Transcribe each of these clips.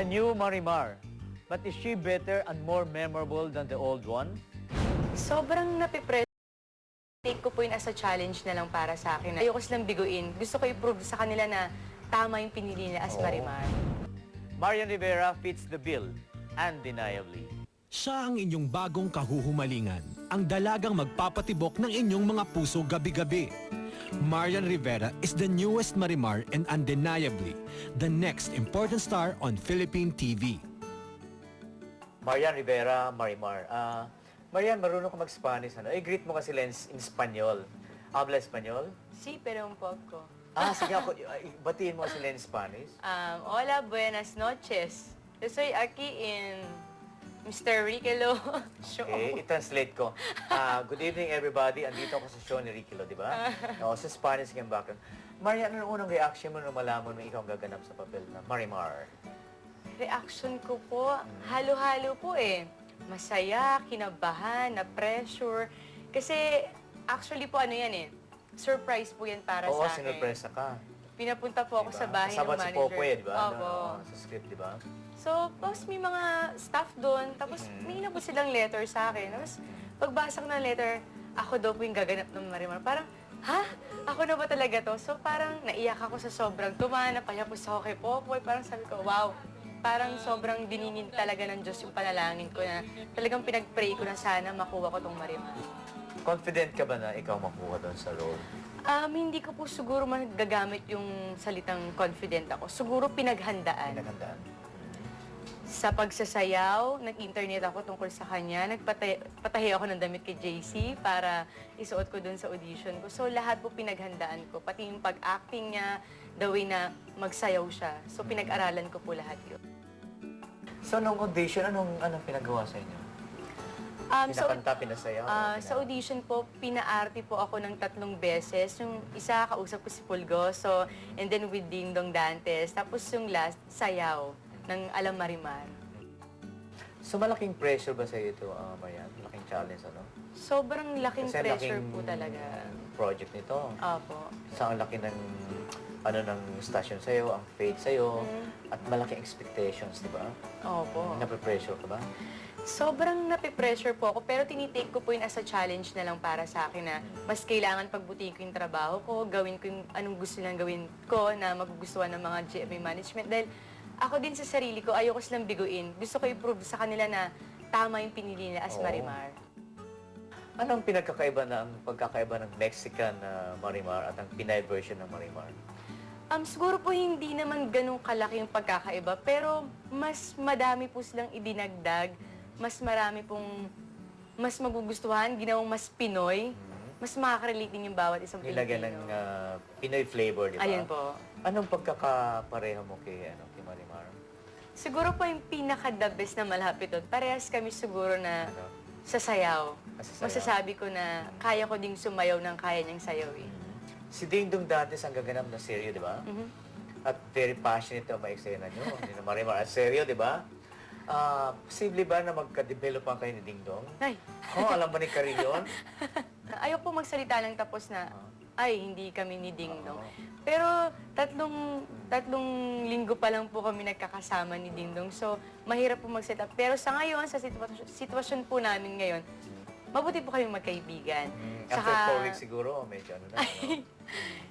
new Marimar. But is she better and more memorable than the old one? Sobrang napipress. Take ko po yun as a challenge na lang para sa akin. Ayoko silang biguin. Gusto ko i-prove sa kanila na tama yung pinili nila as Marimar. Marian Rivera fits the bill, undeniably. Siya ang inyong bagong kahuhumalingan, ang dalagang magpapatibok ng inyong mga puso gabi-gabi. Marian Rivera is the newest Marimar and undeniably the next important star on Philippine TV. Marian Rivera, Marimar. Marian, marunong ka mag-Spanish, ano? Greet mo kasi sila in Espanyol. Habla Espanyol? Sí, pero un poco. Sige ako, batiin mo sila in Spanish. Hola, buenas noches. Yo soy aquí in Mr. Riquelo Show. Okay, i-translate ko. Good evening, everybody. Andito ako sa show ni Ricky Lo, di ba? Sa Spanish yung background. Marian, ano unang reaction mo nung malaman mo ikaw ang gaganap sa papel na Marimar? Reaction ko po, halo-halo po eh. Masaya, kinabahan, na-pressure. Kasi actually po ano yan eh, surprise po yan para Oo, sa akin. sinurpresa ka. Pinapunta po ako sa bahay ng Kasama si manager. Popoy, di ba? Opo. Sa script, di ba? So, tapos may mga staff doon, tapos may po silang letter sa akin. Tapos pagbasa ko ng letter, ako daw po yung gaganap ng Marimar. Parang, ha? Ako na ba talaga to? So parang naiyak ako sa sobrang tumahan, napayapos ako kay Popoy. Parang sabi ko, wow. Parang sobrang dininin talaga ng Diyos yung panalangin ko na talagang pinag-pray ko na sana makuha ko tong Marimar. Confident ka ba na ikaw makuha doon sa role? Hindi ko po siguro magagamit yung salitang confident ako. Siguro pinaghandaan. Pinaghandaan. Sa pagsasayaw, nag-internet ako tungkol sa kanya. Nagpatahi ako ng damit kay JC para isuot ko dun sa audition ko. So lahat po pinaghandaan ko. Pati yung pag-acting niya, the way na magsayaw siya. So pinag-aralan ko po lahat yun. So, nung audition, anong pinagawa sa inyo? Pinakanta, pinasayaw? Sa audition po, pinaarte po ako ng 3 beses. Yung isa, kausap ko si Pulgoso, and then with Ding Dong Dantes. Tapos yung last, sayaw ng Alam Marimar. So, malaking pressure ba sa iyo ito, Marian? Malaking challenge, ano? Sobrang laking Kasi pressure laking po talaga. project nito. Opo. Sa ang laki ng ng station sa'yo, ang faith sa'yo, at malaking expectations, di ba? Opo. Nape-pressure ka ba? Sobrang nape-pressure po ako, pero tinitake ko po yun as a challenge na lang para sa akin na mas kailangan pagbutihin ko yung trabaho ko, gawin ko yung anong gusto nilang gawin ko na magugustuhan ng mga GMA management. Dahil ako din sa sarili ko, ayoko silang biguin. Gusto ko i-prove sa kanila na tama yung pinili nila as Marimar. Anong pagkakaiba ng Mexican Marimar at ang Pinay version ng Marimar? Siguro po hindi naman ganun kalaki yung pagkakaiba, pero mas madami po silang idinagdag, mas marami pong mas magugustuhan, ginawang mas Pinoy, mas makaka-relate din yung bawat isang Pilipino. Nilagyan ng Pinoy flavor, di ba? Ayun po. Anong pagkakapareho mo kay Marimar? Siguro po yung pinaka-the best na malapit doon. Parehas kami siguro na sa sayaw. Sa sayaw. Masasabi ko na kaya ko ding sumayaw ng kaya niyang sayawin. Si Ding Dong Dantes ang gaganap na seryo, di ba? At very passionate ang maeksena nyo. Hindi na Marimar at seryo, di ba? Posible ba na magka-develop ang kayo ni Ding Dong? Ay! Alam ba ni Carillon? Ayaw po magsalita ng tapos na, ay, hindi kami ni Ding Dong. Pero tatlong linggo pa lang po kami nagkakasama ni Ding Dong. So, mahirap po mag-set up. Pero sa ngayon, sa sitwasyon po namin ngayon, mabuti po kami magkaibigan. After 4 weeks siguro, medyo ano na.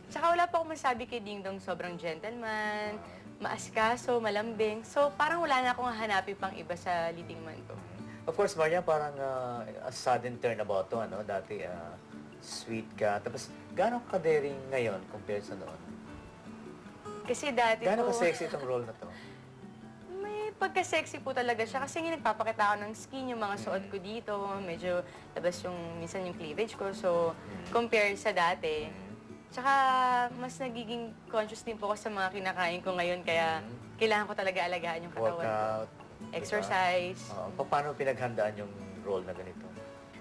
Tsaka wala po akong masabi kay Ding Dong, sobrang gentleman, maaskaso, malambing. So, parang wala na akong hanapin pang iba sa leading man ko. Of course, Maria, parang a sudden turnabout to, ano? Dati, sweet ka. Tapos, gano'ng ka-daring ngayon compared sa noon? Kasi dati Gano'ng po, ka-sexy itong role na to? may pagka-sexy po talaga siya. Kasi nga nagpapakita ako ng skin, yung mga suot ko dito, medyo labas yung, minsan yung cleavage ko. So, compared sa dati, tsaka mas nagiging conscious din po ako sa mga kinakain ko ngayon. Kaya kailangan ko talaga alagaan yung katawan ko. Workout, Exercise. Paano pinaghandaan yung role na ganito?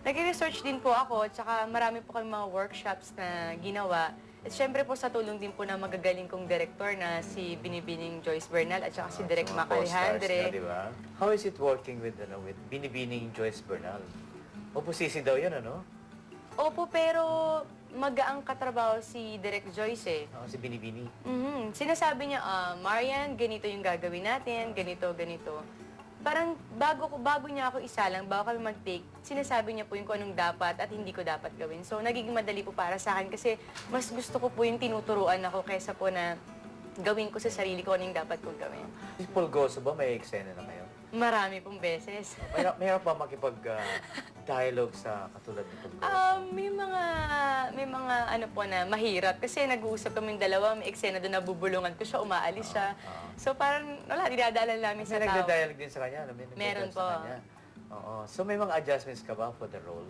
Nag-research din po ako, tsaka marami po kami mga workshops na ginawa. At syempre po sa tulong din po ng magagaling kong director na si Binibining Joyce Bernal at saka si Direk Mga Mac co-stars Alejandre. na, di ba? How is it working with Binibining Joyce Bernal? Opposisi daw yun, ano? Opo, pero magaang katrabaho si Direk Joyce eh. Si Binibini. Sinasabi niya, Marian, ganito yung gagawin natin, ganito, ganito. Parang bago niya ako isalang, bago kami mag-take, sinasabi niya po yung kung anong dapat at hindi ko dapat gawin. So, nagiging madali po para sa akin kasi mas gusto ko po yung tinuturuan ako kaysa po na gawin ko sa sarili ko anong dapat kong gawin. Si Pulgoso ba may eksena na kayo? Marami pong beses. Mayroon pa makipag-dialogue sa katulad ni Pulgoso? May mga ano po na mahirap kasi nag-uusap kaming dalawa, may eksena doon na bubulungan ko siya, umaalis siya. So parang wala, dinadala namin Kasi sa tao. nagda-dialogue din sa kanya, no? May Meron nagda-dialogue sa po. kanya. Oo. So may mga adjustments ka ba for the role?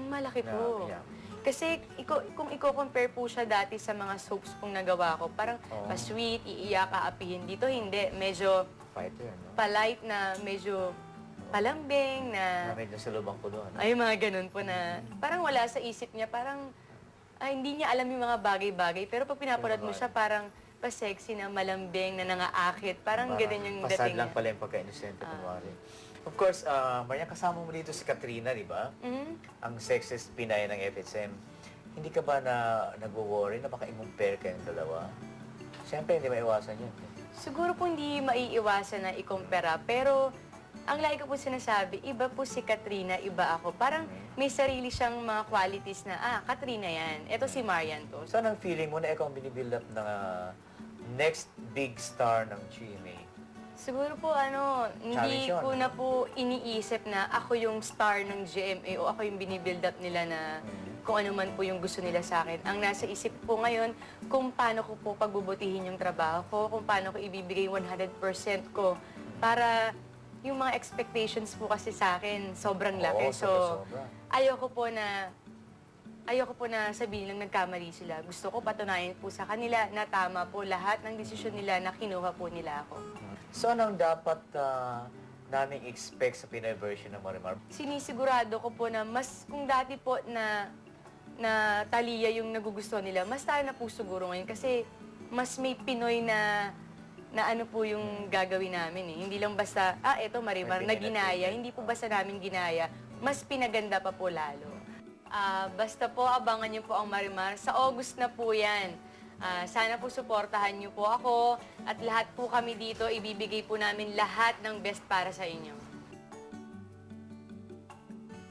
Malaki po. Yeah. Kasi kung i-compare po siya dati sa mga soaps pong nagawa ko, parang Oo. pa-sweet, iiyak, aapihin. Dito hindi, medyo Fighter, no? polite na, medyo palambing na, Medyo sa lubang ko doon. ay mga ganun po na, parang wala sa isip niya, parang hindi niya alam yung mga bagay-bagay. Pero pag pinapanood mo siya, parang pa-sexy na malambing na nangaakit. Parang ganun yung Pasad dating lang niya. pala yung pagka-inosente, kunwari. Of course, Maria, kasama mo dito si Katrina, di ba? Ang sexist Pinay ng FSM. Hindi ka ba nag-worry na baka i-compare kayong dalawa? Siyempre, hindi maiwasan yun. Siguro po hindi maiiwasan na ikumpara, pero ang lagi ko po sinasabi, iba po si Katrina, iba ako. Parang may sarili siyang mga qualities na, Katrina yan, eto si Marian to. Saan ang feeling mo na ikaw ang binibuild up ng next big star ng GMA? Siguro po hindi Challenge yun, ko na po iniisip na ako yung star ng GMA o ako yung binibuild up nila na kung ano man po yung gusto nila sa akin. Ang nasa isip po ngayon, kung paano ko po pagbubutihin yung trabaho ko, kung paano ko ibibigay 100% ko para yung mga expectations po kasi sa akin sobrang laki. Oo, So, sobra-sobra. ayoko po na sabihin lang nagkamali sila. Gusto ko patunayan po sa kanila na tama po lahat ng desisyon nila na kinuha po nila ako. So, anong dapat naming expect sa Pinoy version ng Marimar? Sinisigurado ko po na mas kung dati po na Talia yung nagugustuhan nila, mas tayo na po siguro ngayon kasi mas may Pinoy na ano po yung gagawin namin eh. Hindi lang basta, eto Marimar, na May ginaya. pinag- Hindi po basta namin ginaya. Mas pinaganda pa po lalo. Basta po, abangan niyo po ang Marimar. Sa August na po yan. Sana po suportahan niyo po ako at lahat po kami dito, ibibigay po namin lahat ng best para sa inyo.